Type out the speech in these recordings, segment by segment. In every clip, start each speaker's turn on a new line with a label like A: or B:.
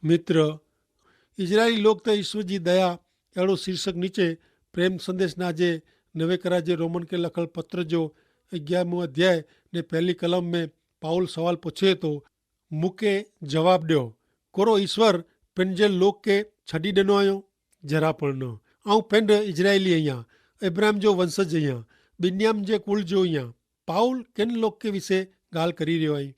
A: મિત્ર, ઇઝરાયેલી લોક તો ઈશ્વરજી દયા એड़ो शीर्षक नीचे प्रेम संदेश ना जे नवे करा जे रोमन के लखल पत्र जो 11मो अध्याय ने पहली कलम में पाउल सवाल पूछे तो मुके जवाब दो कोरो ईश्वर पेंजे लोक के छड़ी देनो आयो जरा पण न आऊं पेंड इजरायली अहियां इब्राहिम जो वंशज अहियां बिन्याम जे कुल जो अहियां पाउल किन लोक के विषय गाल करी रह्यो आई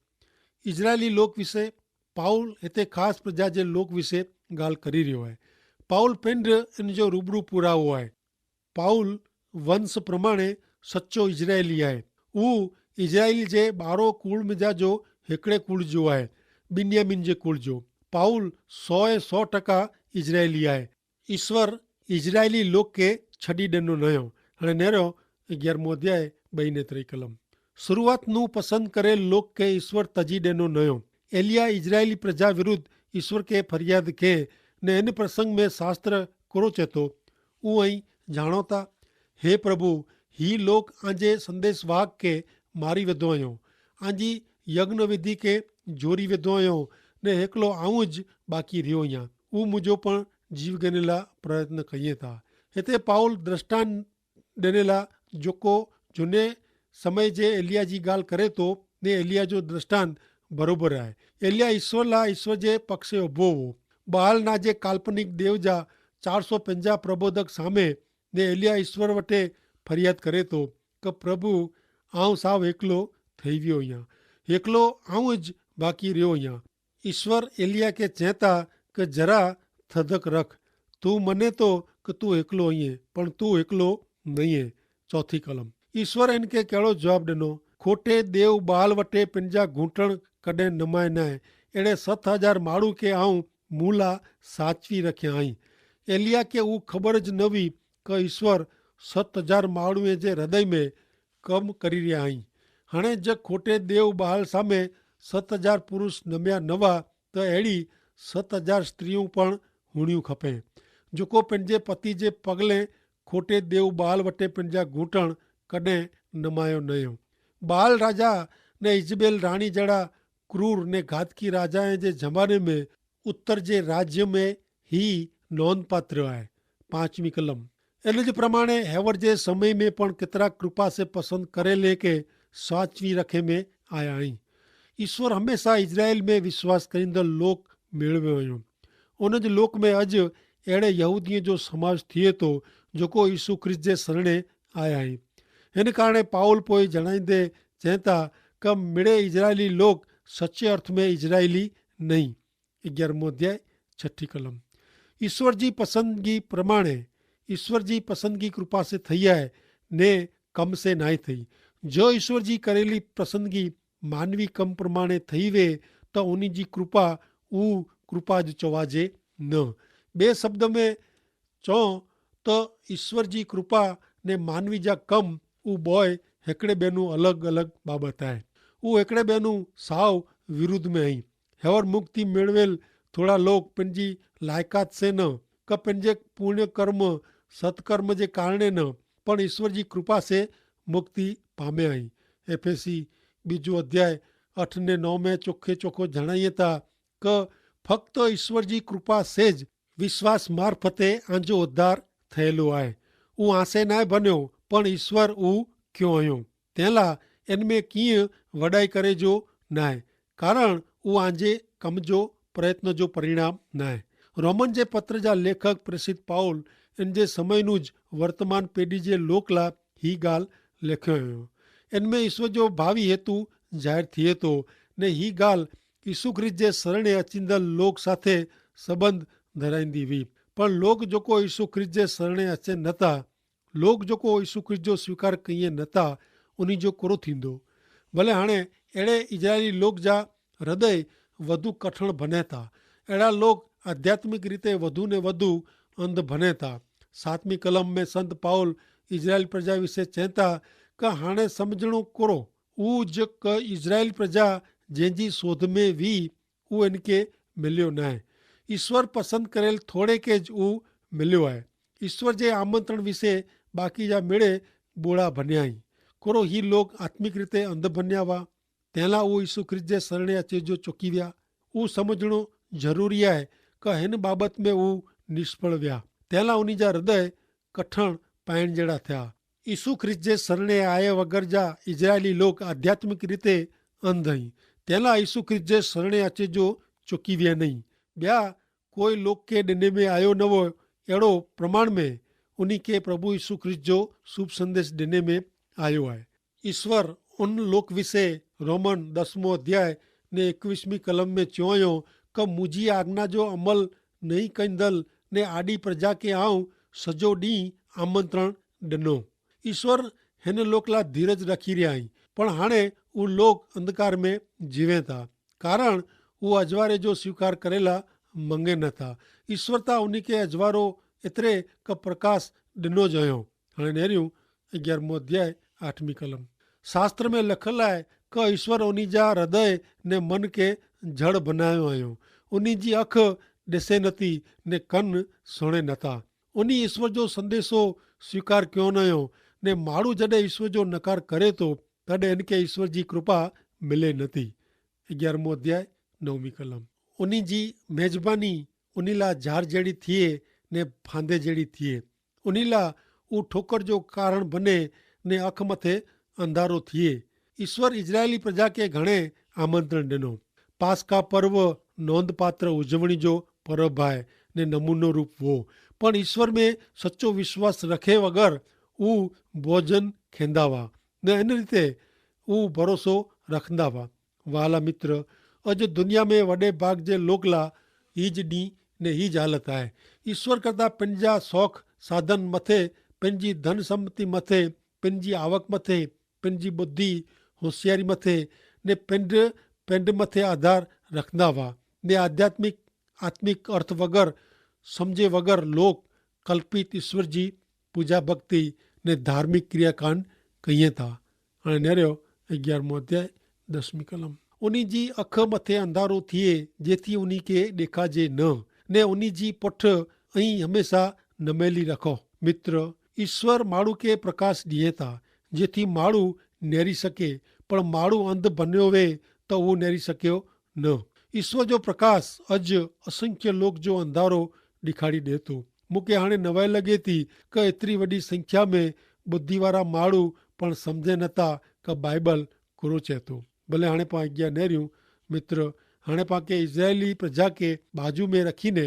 A: इजरायली लोक विषय पाउल हिते खास प्रजा जे लोक विषय गाल करी रह्यो है पाउल पेंड इन जो रूबरू पुरावो है पाउल वंश प्रमाणे सच्चो इजरायली है ऊ इजराइल जे 12 कुल में जा जो हिकड़े कुल जो है बिन्यामिन जे कुल जो पाउल 100% इजरायली है ईश्वर इजरायली लोक के छड़ी देनो नयो हणे नेरो 11मो अध्याय 2 ने 3 कलम शुरुआत नु पसंद करे लोक के ईश्वर तजी देनो नयो एलिया इजरायली प्रजा विरुद्ध ईश्वर के फरियाद के ने इन प्रसंग में शास्त्र कोरो चेतो ऊ अई जाणो था हे प्रभु ही लोक आंजे संदेश वाहक के मारी वेदो आयो आंजी यज्ञ विधि के जोरी वेदो आयो ने एकलो आऊं ज बाकी रह्यो अहियां ऊ मुझो पण जीव गनेला प्रयत्न कईए था हिते पाउल दृष्टांत देनेला जोको जुने समय जे एलिया जी गाल करे तो ने एलिया जो दृष्टांत बरोबर है एलिया ईश्वर जे पक्षे उभो हो बाल ना जे काल्पनिक देव जा 450 प्रबोधक सामे ने एलिया ईश्वर वटे फरियाद करे तो कि प्रभु आऊं साव एकलो थई वियो अहियां एकलो आऊं ज बाकी रह्यो अहियां ईश्वर एलिया के चेता कि जरा थदक रख तू मने तो कि तू एकलो अहिए पण तू एकलो नहीं है चौथी कलम ईश्वर इनके कहिड़ो जवाब ॾिनो खोटे देव बाल वटे पंहिंजा घूंटण कॾहिं नमाए न आहे अहिड़े 7,000 माण्हू के आऊं मूला साचवी रखिया आई एलिया के ऊ ख़बर ज न हुई कि ईश्वर 7,000 माण्हूअ जे हृदय में कम करी रहिया आई हाणे जग खोटे देव बाल सामे 7,000 पुरुष नमिया न हुआ त अहिड़ी 7,000 स्त्रियूं पण हुणियूं खपे जेको पंहिंजे पति जे पगले खोटे देव बाल वटे पंहिंजा घूंटण कॾहिं नमायो न हुयो बाल राजा ने इजबेल राणी जहिड़ा क्रूर ने घातकी राजाए जे ज़माने में उत्तर जे राज्य में ही नोंधपात्र है 5वीं कलम इन जे प्रमाणे हेवर जे समय में पण केतरा कृपा से पसंद करे लेके साचवी रखे में आया आई ईश्वर हमेशा इजराइल में विश्वास करींदड़ लोक मेळवियो हुयो उन जे लोक में अॼु अहिड़े यहूदीअ जो समावेश थिए थो जेको यीशु ख्रिस्त जे शरणे आया आहिनि हिन कारणे पाउल पोइ जणाईंदे चवनि था कि मिड़े इजरायली लोग सच्चे अर्थ में इजरायली नहीं 11मो अध्याय 6 कलम ईश्वर जी पसंदगी प्रमाणे ईश्वर जी पसंदगी कृपा से थई है ने कम से नाई थई जो ईश्वर जी करेली पसंदगी मानवी कम प्रमाणे थई वे तो उन जी कृपा ऊ कृपा ज चवाजे न बे शब्द में चो तो ईश्वर जी कृपा ने मानवी जा कम ऊ बॉय हिकड़े बेनू अलग अलग बाबत है ऊ हिकड़े बेनू साव विरुद्ध में आई हेवर मुक्ति मेळवेल थोड़ा लोग पंहिंजी लायकात से न क पंहिंजे पुण्य कर्म सत्कर्म जे कारणे न पण ईश्वर जी कृपा से मुक्ति पामे आई एफएसी 2 अध्याय 8 ने 9 में चोखे चोखो जणाईए था क फक्त ईश्वर जी कृपा से ज विश्वास मार्फते आंजो उद्धार थयेलो आहे ऊ आसे नाए बन्यो पण ईश्वर ऊ क्यों आयो तेला इनमें कीअं वॾाई करे जो न आहे कारण ऊ आंजे कम जो प्रयत्न जो परिणाम न आहे रोमन जे पत्र जा लेखक प्रसिद्ध पाउल इन जे समय नू ज वर्तमान पीढ़ी जे लोक ला ही ॻाल्हि लिखियो हुयो इनमें ईश्वर जो भावी हेतु ज़ाहिर थिए थो ने ही ॻाल्हि यीशु ख्रिस्त जे शरणे अचींदड़ लोक साथे संबंध धराईंदी हुई पर लोग जेको यीशु ख्रिस्त जे शरणे अचनि नथा लोग जेको यीशु ख्रिस्त जो स्वीकार कईं नथा उन जो कोरो थींदो भले हाणे अहिड़े इजरायली लोक जा हृदय वधु कठण बने था अहिड़ा लोग आध्यात्मिक रीते वधु ने वधु अंध बने था 7वीं कलम में संत पाउल इजरायल प्रजा विषय चवनि था कि हाणे समझणो कोरो ऊ जेक इजरायल प्रजा जंहिंजी शोध में वी ऊ इनके मिलियो न आहे ईश्वर पसंद करेल थोड़े के ज ऊ मिलियो आहे ईश्वर जे आमंत्रण विषय बाकी जा मेड़े बोड़ा बन्या आहिनि कोरो ही लोग आत्मिक रीते अंध बन्या हुआ तंहिं लाइ उहो यीशु ख्रिस्त जे शरणे अचे जो चुकी विया ऊ समझणो ज़रूरी आहे कि हिन बाबति में हू निष्फल विया। तंहिं उन जा हृदय कठण पाइण जहिड़ा थिया। ईसू ख्रिस्त जे शरणे आए वग़ैरह जा इज़राइली लोग आध्यात्मिक रीते अंध आहिनि। तंहिं ईसू ख्रिस्त जे शरणे अचे जो चुकी विया नहीं। ॿिया कोई लोक के ॾिने में आयो न हो, अहिड़ो प्रमाण में उन्ही के प्रभु यीशु ख्रिस्त जो शुभ संदेश ॾिने में आयो आहे। ईश्वर उन लोक विषे रोमन 10 अध्याय ने 21 कलम में चयो कि मुझी आज्ञा जो अमल नहीं कंदल ने आड़ी प्रजा के आऊं सजो ॾींहुं आमंत्रण ॾिनो। ईश्वर हिन लोक लाइ धीरज रखी रहिया आहिनि, पण हाणे उहे लोक अंधकार में जीवे था, कारण उहे अजवारे जो स्वीकार करेला मंगे नथा। ईश्वर ता उन खे अजवारो एतिरे क प्रकाश ॾिनो जयो। हाणे नेरियूं 11 अध्याय 8 कलम। शास्त्र में लिखल आहे कि ईश्वर उन जा हृदय ने मन के जड़ बनायो आहियो। उन जी अख ॾिसे नथी ने कन सुणे नथा। उन ईश्वर जो संदेशो स्वीकार कयो न हुयो ने माण्हू जॾहिं ईश्वर जो नकार करे थो तॾहिं इनके ईश्वर जी कृपा मिले नथी। 11 अध्याय 9 कलम। उन जी मेज़बानी उन लाइ झार जहिड़ी थिए ने फांदे जहिड़ी थिए। उन लाइ उहो ठोकर जो कारण बने ने अख मथे अंधारो थिए। ईश्वर इजरायली प्रजा के घणे आमंत्रण ॾिनो। पास्का पर्व नोंद पात्र उजवणी जो पर्व आहे ने नमूनो रूप हो, पण ईश्वर में सच्चो विश्वास रखे वगैर ऊ भोजन खेंदा हुआ ने इन रीते ऊ भरोसो रखंदा हुआ। वाला मित्र, अॼु दुनिया में वॾे भाग जे लोक ला हीज ॾींहुं ने हीज हालत आहे। ईश्वर करता पंहिंजा शौक़ साधन मथे, पंहिंजी धन सम्पति मथे, पंहिंजी आवक मथे, पंहिंजी बुद्धि होशियारी मथे ने पंड मथे आधार रखंदा हुआ ने आत्मिक अर्थ वगैर समझे वगैर लोग कल्पित ईश्वर जी पूजा भक्ति ने धार्मिक क्रियाकांड कईं था। हाणे नेरियो 11 अध्याय 10 कलम। उन जी अख मथे अंधारो थिए जेथी उन खे ॾेखाजे न ने उन जी पुठ ऐं हमेशा नमेली रखो। मित्र, ईश्वर माण्हू के प्रकाश ॾिए था जेथी माण्हू नेरी सके, पर माण्हू अंध बनियो वे त उहो नेरी सकियो न। ईश्वर जो प्रकाश अॼु असंख्य लोक जो अंधारो ॾेखारी ॾिए थो। मूंखे हाणे नवाई लॻे थी कि एतिरी वॾी संख्या में बुद्धि वारा माण्हू पण सम्झे नथा कि बाइबल कुरो चए थो। भले हाणे पाण अॻियां नेरियूं। मित्र, हाणे पाण खे इज़राइली प्रजा के बाजू में रखीने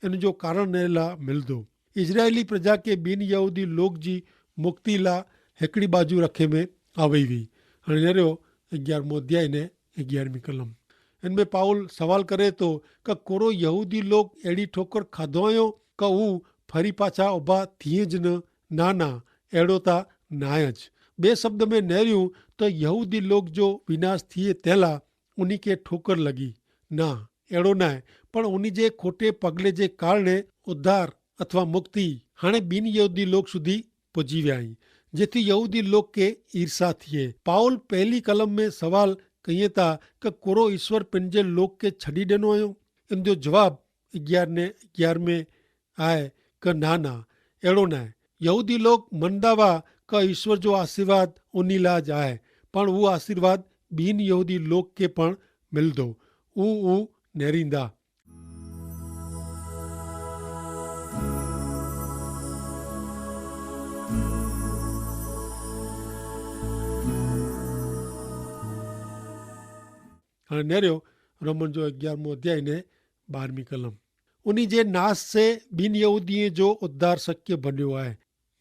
A: इन जो कारण ने लाइ मिलंदो। इज़राइली प्रजा के ॿिनि यहूदी लोक जी मुक्ति लाइ हिकिड़ी बाजू रखे में आवई हुई। हाणे नेरियो 11 अध्याय ने 11 कलम। इनमें पाउल सवाल करे थो कि कोरो यहूदी लोग अहिड़ी ठोकर खाधो आयो कि हू फरी पाछा उभा थिए ज न? ना, अहिड़ो त न आयज। ॿिए शब्द में नेरियूं त यहूदी लोग जो विनाश थिए तंहिंला उन खे ठोकर लॻी। ना, अहिड़ो न आहे, पण उन जे खोटे पगले जे कारणे उद्धार अथवा मुक्ति हाणे ॿिनि यहूदी लोग सुधी पुजी विया आहिनि जेथी यहूदी लोग के ईर्षा थिए। पाउल पहली कलम में सवाल कईं था कि कोरो ईश्वर पंहिंजे लोक के छॾी ॾिनो आयो। इन जो जवाब 11 में आहे कि ना, अहिड़ो न आहे। यहूदी लोग मञदा हुआ कि ईश्वर जो आशीर्वाद उन लाइ आहे, पण उहो आशीर्वाद ॿिनि यहूदी लोक के पण मिलंदो। उहो नेरींदा। हाणे नेरियो रोमन जो 11 अध्याय ने 12 कलम। उन जे नाश से ॿिनि यहूदीअ जो उद्धार शक्य बनियो आहे,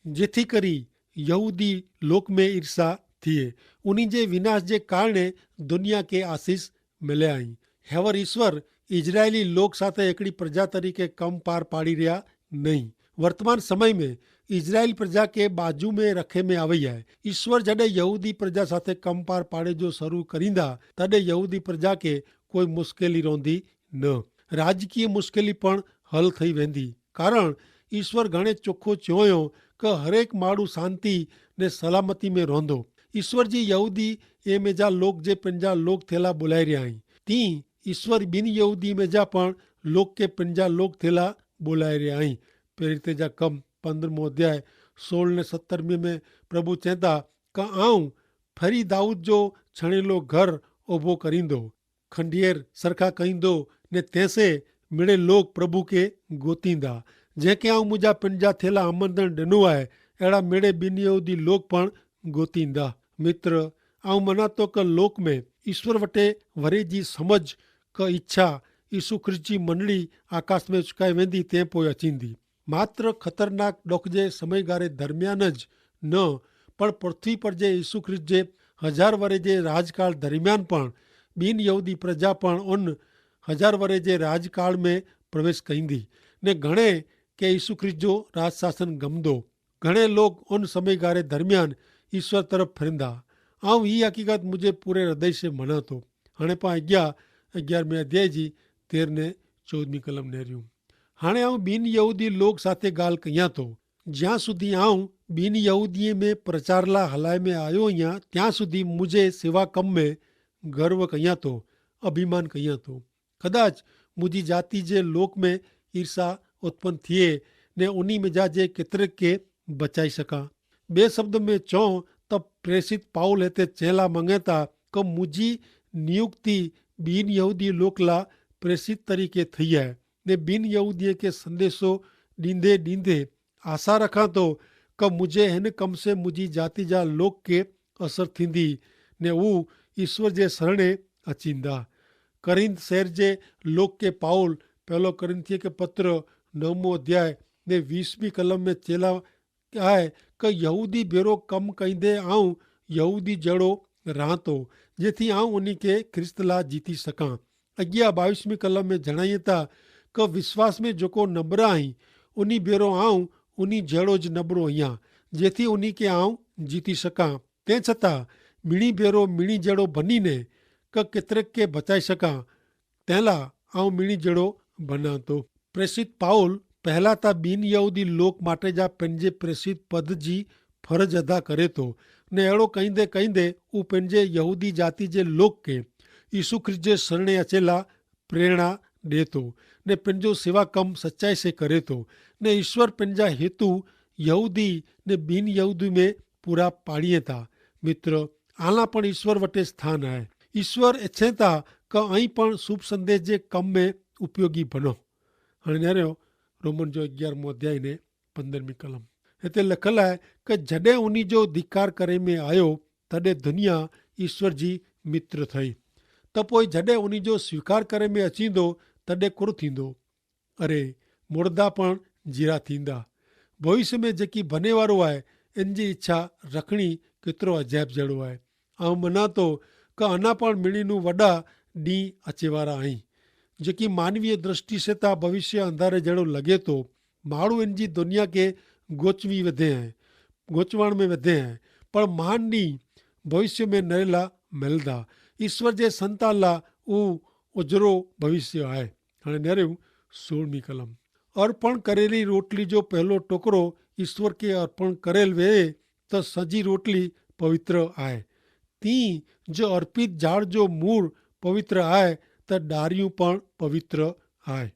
A: जेथी करी यहूदी लोक में ईर्षा थिए। उन जे विनाश जे कारणे दुनिया के आशीष मिले आई। हेवर ईश्वर इजरायली लोक साथे हिकिड़ी प्रजा तरीके कम पार पाड़ी रहिया नहीं। वर्तमान समय में इजरायल प्रजा के बाजू में रखे में आवई आहे। ईश्वर जॾहिं यहूदी प्रजा साथे कम पार पाड़े जो शुरू करींदा तॾहिं यहूदी प्रजा के कोई मुश्किली रहंदी न। राजकीय मुश्किली पण हल थी वेंदी, कारण ईश्वर घणे चोखो चयो कि हरेक माण्हू शांति ने सलामती में रहंदो। ईश्वर जी यहूदी ए में जा लोक जे पंहिंजा लोक थेला बुलाए रहिया आहिनि, तीअं ईश्वर ॿिनि यहूदी में जा पण लोक के पंहिंजा लोक थेला बुलाए रहिया आहिनि। प्रेरित जा कम 15 अध्याय 16 ने 17 में प्रभु चवंदा कि आऊं फरी दाऊद जो छणेलो घर उभो करींदो, खंडिएर सरखा कईंदो ने तैसे मिड़े लोग प्रभु के गोतींदा। जंहिंखे आऊं मुंहिंजा पंहिंजा थियल आमंत्रण ॾिनो आहे अहिड़ा मिड़े ॿिन यहूदी लोग पण गोतींदा। मित्र, आऊं मञा थो क लोक में ईश्वर वटे वरे जी समझ क इच्छा यीशु ख्रिस्त जी मंडली आकाश में चुकाई वेंदी तंहिं पोइ अचींदी। मात्र ख़तरनाक ॾोख जे समयगारे दरमियान ज न पण पृथ्वी पर जे यीशु ख्रिस्त जे 1000 वरे जे राजकाल दरमियान पण ॿिन यहूदी प्रजा पण उन 1000 वरे जे राजकाल में प्रवेश कईंदी ने घणे के यीशु ख्रिस्त जो राज शासन गमदो। घणे लोग उन समयगारे दरमियान ईश्वर तरफ़ फिरंदा। आऊं ही हक़ीक़त मुझे पूरे हृदय से मना थो। हाणे पाण 11वें अध्याय जी 13 ने 14 कलम नेरियूं। हाणे आऊं ॿिन यहूदी लोग साथे ॻाल्हि कयां थो। જ્યાં સુધી આऊं ॿिन यहूदीअ में प्रचार लाइ हलाए में आयो आहियां ત્યાં સુધી मुंहिंजे सेवा कम में गर्व कयां थो, अभिमान कयां थो। कदाच मुंहिंजी जाति जे लोक में ईर्षा उत्पन्न थिए ने उन्ही मिजाजे केतिरे के बचाई सकां। ॿिए शब्द में चऊं त प्रेसित पाउल हिते चेला मङे था क मुंहिंजी नियुक्ति ॿिन यहूदी लोक लाइ प्रेसित तरीक़े थी आहे ने ॿिन यहूदीअ खे संदेशो ॾींदे ॾींदे आशा रखां थो क मुंहिंजे हिन कम से मुंहिंजी जाति जा लोक खे असर थींदी ने हू ईश्वर जे शरणे अचींदा। करिंथ शहर जे लोक के पाउल पहलो करिंथिय के पत्र 9 अध्याय ने 20वीं कलम में चेला आहे क यहूदी भेरो कम कंदे आऊं यहूदी जहिड़ो रहां थो जेथी आऊं उन्ही खे ख्रिस्त लाइ जीती सघां। अॻियां 22वीं कलम में जणाइनि था क विश्वास में जेको नबरा आहीं उन्ही भेरो आऊं उन्ही जहिड़ो ज नबरो आहियां जेथी उन्ही खे आऊं जीती सघां। तंहिं छतां मिणी भेरो मिणी जहिड़ो बनीने क केतिरे खे बचाए सघां तंहिं लाइ आऊं मिणी जहिड़ो बना थो। प्रेसित पाउल पहला त ॿिन यहूदी लोक माटे जा पंहिंजे प्रेसित पद जी फर्ज़ अदा करे थो ने अहिड़ो कंदे कंदे हू पंहिंजे यहूदी जाति जे लोक खे यीशु ख्रिस्त जे शरणे अचे लाइ प्रेरणा ॾिए थो ने पंहिंजो सेवा कम सचाई से करे थो ने ईश्वर पंहिंजा हेतु यहूदी ने ॿिन यहूदी में पूरा पाड़ीए था। मित्र, आला पण ईश्वर वटे स्थान आहे। ईश्वर इच्छे था क ऐं पण शुभ संदेश जे कम में उपयोगी बनो। हाणे नियारियो रोमन जो 11 अध्याय ने 15वीं कलम हिते लिखियलु आहे क जॾहिं उन्ही जो धिकार करे में आयो तॾहिं दुनिया ईश्वर जी मित्र थई त पोइ जॾहिं उन्ही जो स्वीकार करे में अचींदो तॾहिं कुर थींदो। अरे मुर्दा पण जीरा थींदा। भविष्य में जेकी बने वारो आहे इन जी इच्छा रखणी केतिरो अजाइब जहिड़ो आहे। ऐं मञा थो क अञा पण मिणीनूं वॾा ॾींहं अचे वारा आहिनि जेकी मानवीय दृष्टि से त भविष्य अंधारे जहिड़ो लॻे थो। माण्हू इन जी दुनिया खे गोचवण में वधे आहिनि पर महान ॾींहं भविष्य में नरेला मिलंदा। ईश्वर जे संतान लाइ उहो उजरो भविष्य आहे। हाणे नियारियूं 16वीं कलम। अर्पण करेली रोटली जो पहलो टुकड़ो ईश्वर के अर्पण करेल वे त सजी रोटली पवित्र आहे। तीं जो अर्पित झाड़ जो मूળ पवित्र आहे त डारियूं पण पवित्र आहे।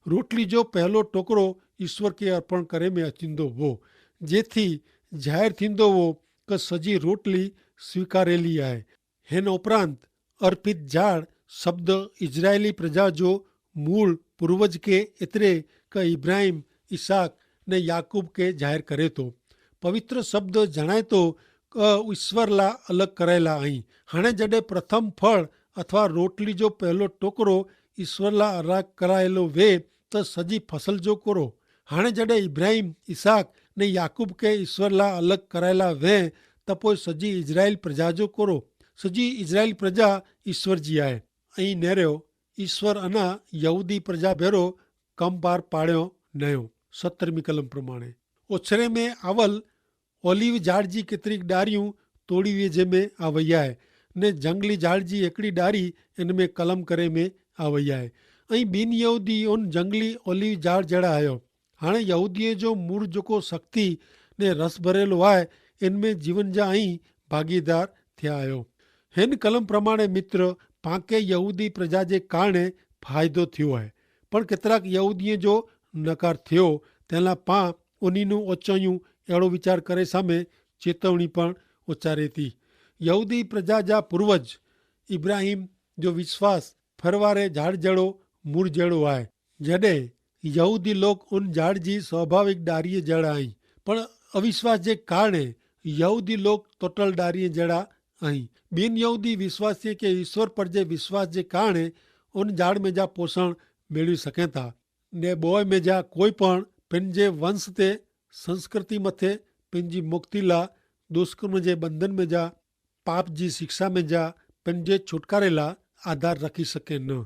A: रोटली जो पहलो टुकड़ो ईश्वर के अर्पण करे में अचींदो हो जेथी ज़ाहिर थींदो हो क सजी रोटली स्वीकारेली आहे। हिन उपरांत अर्पित झाड़ शब्द इजरायली प्रजा जो मूળ पूर्वज के एतिरे क इब्राहिम, इसहाक ने याकूब के ज़ाहिर करे थो। पवित्र शब्द जणाए थो क ईश्वर लाइ अलॻि करायला आहीं। हाणे जॾहिं प्रथम फल अथवा रोटली जो पहलो टुकड़ो ईश्वर लाइ अलॻि करायलो वे त सजी फसल जो कोरो। हाणे जॾहिं इब्राहिम, इसहाक ने याकूब के ईश्वर लाइ अलॻि करायला वे त पोइ सजी इजराइल प्रजा जो कोरो। सजी इजराइल प्रजा ईश्वर जी आहे। ऐं नेरियो ईश्वर अञा यहूदी प्रजा भेरो कम पार पाड़ियो नयो। 17वीं कलम प्रमाणे ओछरे में आवल ओलिव झाड़ जी केतिरी डारियूं तोड़ी वेझे में आ वई आहे ने जंगली झाड़ जी हिकिड़ी डारी इन में कलम करे में आ वई आहे। ऐं ॿिन यहूदी उन जंगली ओलिव झाड़ जहिड़ा आहियो। हाणे यहूदीअ जो मूળ जेको शक्ति ने रस भरियलु आहे इन में जीवन जा ई भागीदार थिया आहियो। हिन कलम प्रमाणे मित्र पाके यहूदी प्रजा जे कारणे फ़ाइदो थियो आहे पण केतिराक यहूदीअ जो नकार थियो तंहिं लाइ पां उन्हीनूं ओचायूं अहिड़ो वीचार करे सामे चेतवणी पण उचारे थी। यहूदी प्रजा जा पूर्वज इब्राहिम जो विश्वास फर वारे झाड़ जहिड़ो मूर जहिड़ो आहे। जॾहिं यहूदी लोग उन झाड़ जी स्वाभाविक डारीअ जहिड़ा आहिनि, पण अविश्वास जे कारणे यहूदी लोग टोटल डारीअ जहिड़ा आहिनि। ॿियनि यहूदी विश्वासीअ खे ईश्वर पर जे विश्वास जे कारणे उन झाड़ में जा पोषण मेળવી सघनि था। ने ॿोए में जा कोई पण पंहिंजे वंश ते संस्कृति मथे पंहिंजी मुक्ति लाइ दुष्कर्म जे बंधन में जा पाप जी शिक्षा में जा पंहिंजे छुटकारे लाइ आधार रखी सघे न।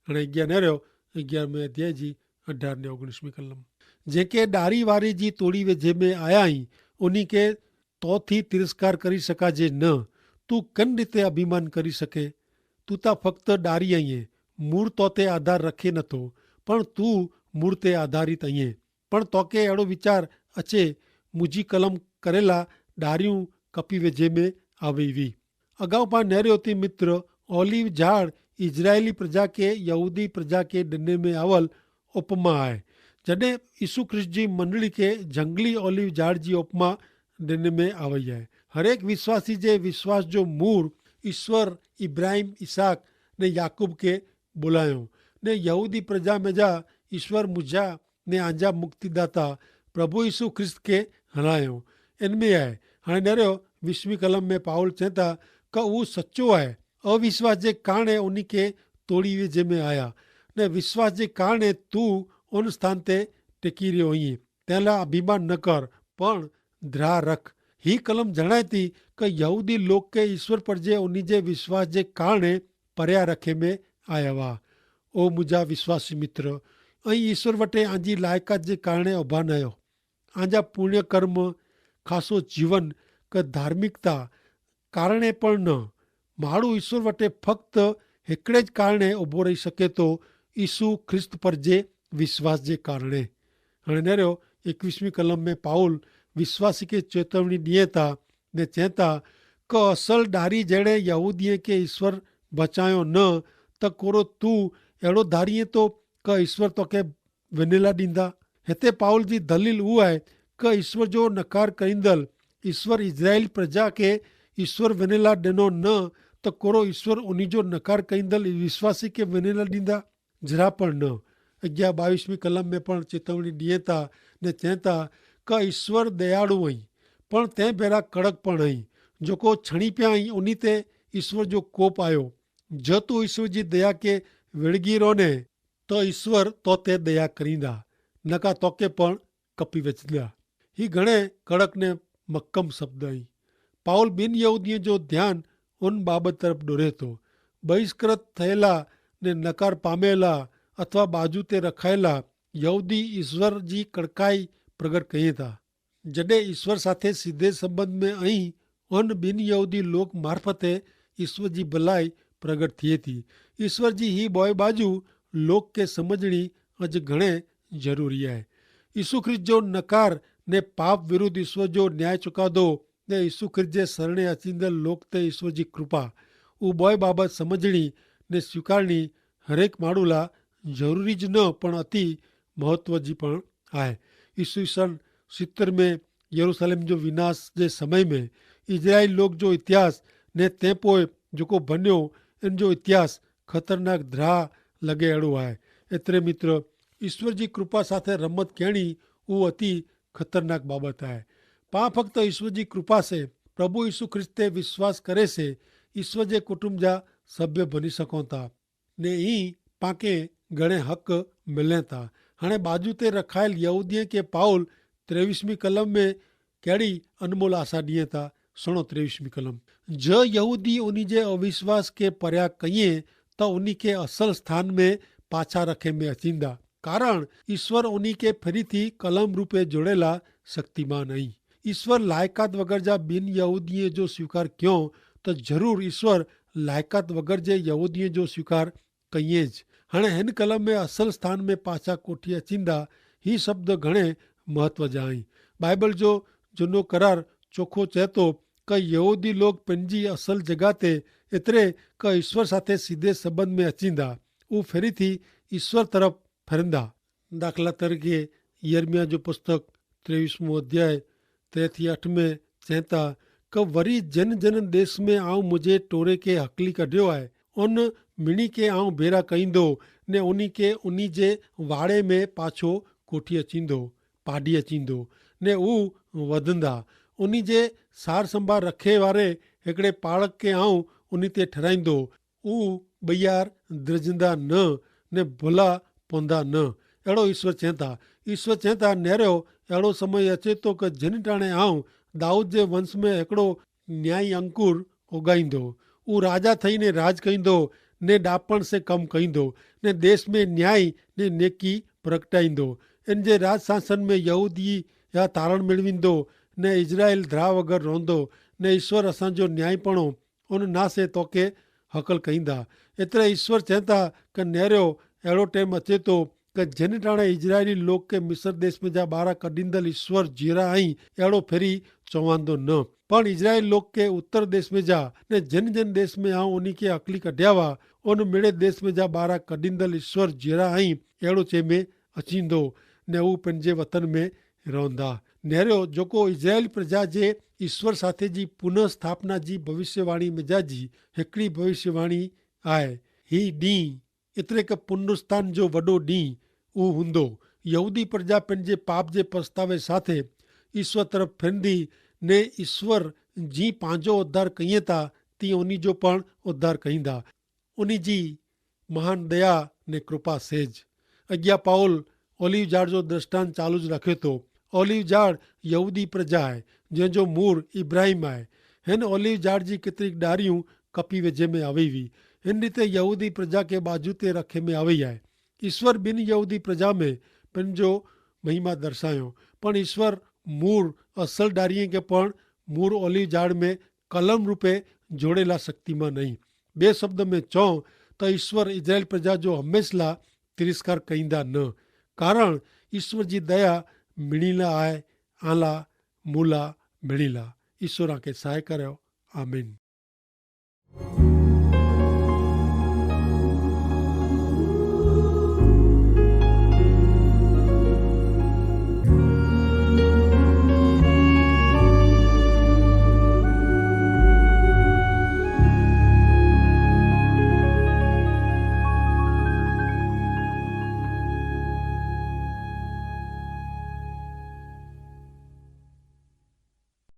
A: हाणे अॻियां रहियो 11वें अध्याय जी 18 ने 19वीं कलम। जेके डारी वारी जी तोड़ी वेझे में आया आहीं उन्ही खे तो थी तिरस्कार करी सघाजे न। तूं कन रीते अभिमान करी सघे। तूं त फक्त डारी आहीं, मूળ तो ते आधार रखे नथो, पण तूं मूળ ते आधारित आहीं। पण तोखे अहिड़ो वीचार अचे मुंहिंजी कलम करेला डारियूं कपी वेझे में આવી हुई। अगाऊ पाण नेरियो थी मित्र ओलिव झाड़ इजरायली प्रजा के यहूदी प्रजा के ॾिने में आवल उपमा आहे। जॾहिं यीशु ख्रिस्त जी मंडली के जंगली ओलिव झाड़ जी उपमा ॾिने में आई आहे। हरेक विश्वासी जे विश्वास जो मूर ईश्वर इब्राहिम इसहाक ने याकूब के बुलायो ने यहूदी प्रजा में जा ईश्वर मुझा ने आंजा मुक्तिदाता प्रभु यीशु ख्रिस्त के हलायो इनमें आहे। हाणे नरियो 20वीं कलम में पाउल चए था कि उहो सचो आहे। अविश्वास जे कारणे उन खे तोड़ी वेझे में आया ने विश्वास जे कारणे तूं उन स्थान ते टिकी रहियो आहीं। तंहिं लाइ अभिमान न कर पण धरा रख। ही कलम जणाए थी कि यहूदी लोग के ईश्वर पर जे उन जे विश्वास जे कारणे परिया रखे में आया हुआ। ओ मुंहिंजा विश्वासी मित्र ऐं ईश्वर वटे आंजी लायकात जे कारणे उभा न आहियो। आंजा पुण्य कर्म खासो जीवन क धार्मिकता कारणे पण न। माण्हू ईश्वर वटे फक्त हिकिड़े ज कारणे उभो रही सघे थो, यीशु ख्रिस्त पर जे विश्वास जे कारणे। हाणे नरियो 21वीं कलम में पाउल विश्वासी खे चेतावनी ॾिए था ने चए था कि असल डारी जहिड़े यहूदीअ खे ईश्वर बचायो न त कोरो तूं अहिड़ो धारीअ थो कि ईश्वर तोखे विनेला ॾींदा। हिते पाउल जी दलील उहा आहे कि ईश्वर जो नकार कईंदड़ ईश्वर इज़राइल प्रजा खे ईश्वर विनेला ॾिनो न त कोरो ईश्वर उन जो नकार कईंदड़ विश्वासी खे विनेला ॾींदा। जरा पण न। अॻियां 22वीं कलम में पण चेतावनी ॾिए था ने चए था कि ईश्वर दयाड़ू आहीं पण तंहिं भेरा कड़क पण आहीं। जेको छणी पिया आहीं उन ते ईश्वर जो कोप आयो। जो तूं ईश्वर जी दया खे विड़गी रोने त ईश्वर तो ते दया करींदा न का तोखे पण कपी वेचंदा। ही घणे कड़क ने मक्कम शब्द आहिनि। पाउल ॿिनि यहूदीअ जो ध्यानु उन बाबति तरफ़ डोरे थो। बहिष्कृत थियला ने नकार पामेला अथवा बाजू ते रखाયેલા यहूदी ईश्वर जी कड़काई प्रगट कई था। जॾहिं ईश्वर साथे सीधे संबंध में आई उन ॿिनि यहूदी लोक मार्फते ईश्वर जी भलाई प्रगट थिए थी। ईश्वर जी ही बोए बाजू लोक खे समझणी अॼु घणे ज़रूरी आहे। यीशु ख्रिस्त जो नकार ने पाप विरुद्ध ईश्वर जो न्याय चुकादो ने यीशु ख्रिस्त जे शरणे अचींदड़ लोक ते ईश्वर जी कृपा उहो बोए बाबति समझणी ने स्वीकारणी हरेक माण्हू लाइ ज़रूरी ज न पण अति महत्व जी पण आहे। ईसवी सन 70 में यरूशलेम जो विनाश जे समय में इजराइल लोक जो इतिहास ने तंहिं पोइ जेको बनियो इन जो इतिहास ख़तरनाक द्राह लॻे अहिड़ो आहे। एतिरे मित्र ईश्वर जी कृपा साथे रमत कहिड़ी उहो अति ख़तरनाक बाबति आहे। पाण फक्त ईश्वर जी कृपा से प्रभु यीशु ख्रिस्त ते विश्वास करे से ईश्वर जे कुटुंब जा सभ्य बनी सघूं था ने ई पाके घणे हक़ मिलनि था। हाणे बाजू ते रखायल यहूदीअ खे पाउल 23वीं कलम में कहिड़ी अनमोल आशा ॾिए था। सुनो 23वीं कलम। ज यहूदी उन जे अविश्वास खे परिया कईं त उन खे असल स्थान में पाछा रखे में अचींदा कारण ईश्वर उन खे फिरी थी कलम रूपे जोड़ेला शक्तिमान आई। ईश्वर लायकात वग़ैरह जा ॿिनि यहूदीअ जो स्वीकार कयो त ज़रूरु ईश्वर लायकात वग़ैरह जे यहूदीअ जो स्वीकार कईं। हाणे हिन कलम में असल स्थान में पाछा कोठी अचींदा ही शब्द घणे महत्व जा आहिनि। बाइबल जो झूनो करार चोखो चए थो कि यहूदी लोग पंहिंजी असल जॻह ते एतिरे कि ईश्वर साथे सीधे संबंध में अचींदा उहो फिरी थी ईश्वर तरफ़ फिरंदा। दाख़िला तरीक़े यिर्मयाह जो पुस्तक 23 अध्याय 3-8 में चए था कि वरी जिन जिन देश में आऊं मुंहिंजे टोरे खे हकली कढियो आहे उन मिणी के आऊं भेरा कईंदो ने उन्ही जे वाड़े में पाछो कोठी अचींदो, पाडी अचींदो ने ऊ वधंदा। उन्ही जे सार संभाल रखे वारे हिकिड़े पाड़क खे आऊं उन्ही ते ठहिराईंदो। ऊ ॿैयार द्रजंदा न ने भुला पवंदा न। अहिड़ो ईश्वर चवनि था। ईश्वर चवनि था नेरियो अहिड़ो समय अचे थो कि जिन टाणे आऊं दाऊद जे वंश में हिकिड़ो न्यायी अंकुर उगाईंदो। ऊ राजा ठही ने राज कईंदो ने ॾापण से कमु कईंदो ने देश में न्याय ने नेकी प्रगटाईंदो। इन जे राज शासन में यहूदी या तारण मिलविंदो ने इज़राइल द्रा वग़ैरह रहंदो ने ईश्वर असांजो न्यायपणो उन नासे तोखे हकल कईंदा। एतिरे ईश्वर चवनि था कि नेरियो अहिड़ो टाइम अचे थो कि जिन टाणे इजरायली लोक खे मिस्र देश में जा ॿार कढींदल ईश्वर जीरा आई अहिड़ो फेरी चवंदो न। पण इजराइल लोक खे उत्तर देश में जा ने जिन जिन देश में आऊं उन्ही खे अकली कढिया हुआ उन मिड़े देश में जा ॿार कढींदल ईश्वर जीरा आई अहिड़ो चए में अचींदो ने हू पंहिंजे वतन में रहंदा। नेरियो जेको इज़राइल प्रजा जे ईश्वर साथे जी पुनः स्थापना जी भविष्यवाणी मिजाजी हिकिड़ी भविष्यवाणी आहे। ही ॾींहुं एतिरे क पुनरुत्थान जो वॾो ॾींहुं उहो हूंदो। यहूदी प्रजा पंहिंजे पाप जे पछतावे साथे ईश्वर तरफ़ फिरंदी ने ईश्वर जीअं पंहिंजो उद्धार कईं था तीअं उन्ही जो पण उद्धार कईंदा। उन्ही जी महान दया ने कृपा सेज। अॻियां पाउल ओलिव झाड़ जो दृष्टांत चालू रखे थो। ओलिव झाड़ यहूदी प्रजा आहे जंहिंजो मूर इब्राहिम आहे। हिन ओलिव झाड़ जी केतिरी ॾारियूं कपी वेझे में आवी हुई। हिन रीते यहूदी प्रजा खे बाजू ते रखे में आई आहे। ईश्वर ॿिनि यहूदी प्रजा में पंहिंजो महिमा दर्शायो पण ईश्वर मूर असल ॾारीअ खे पण मूर ओलिव झाड़ में कलम रूपे जोड़े ला शक्तिमान नहीं। ॿिए शब्द में चऊं त ईश्वर इज़राइल प्रजा जो हमेशह लाइ तिरस्कार कईंदा न। कारण ईश्वर जी दया मिणीला आहे आला मूला मिणीला। ईश्वर खे सहाय करियो। आमीन।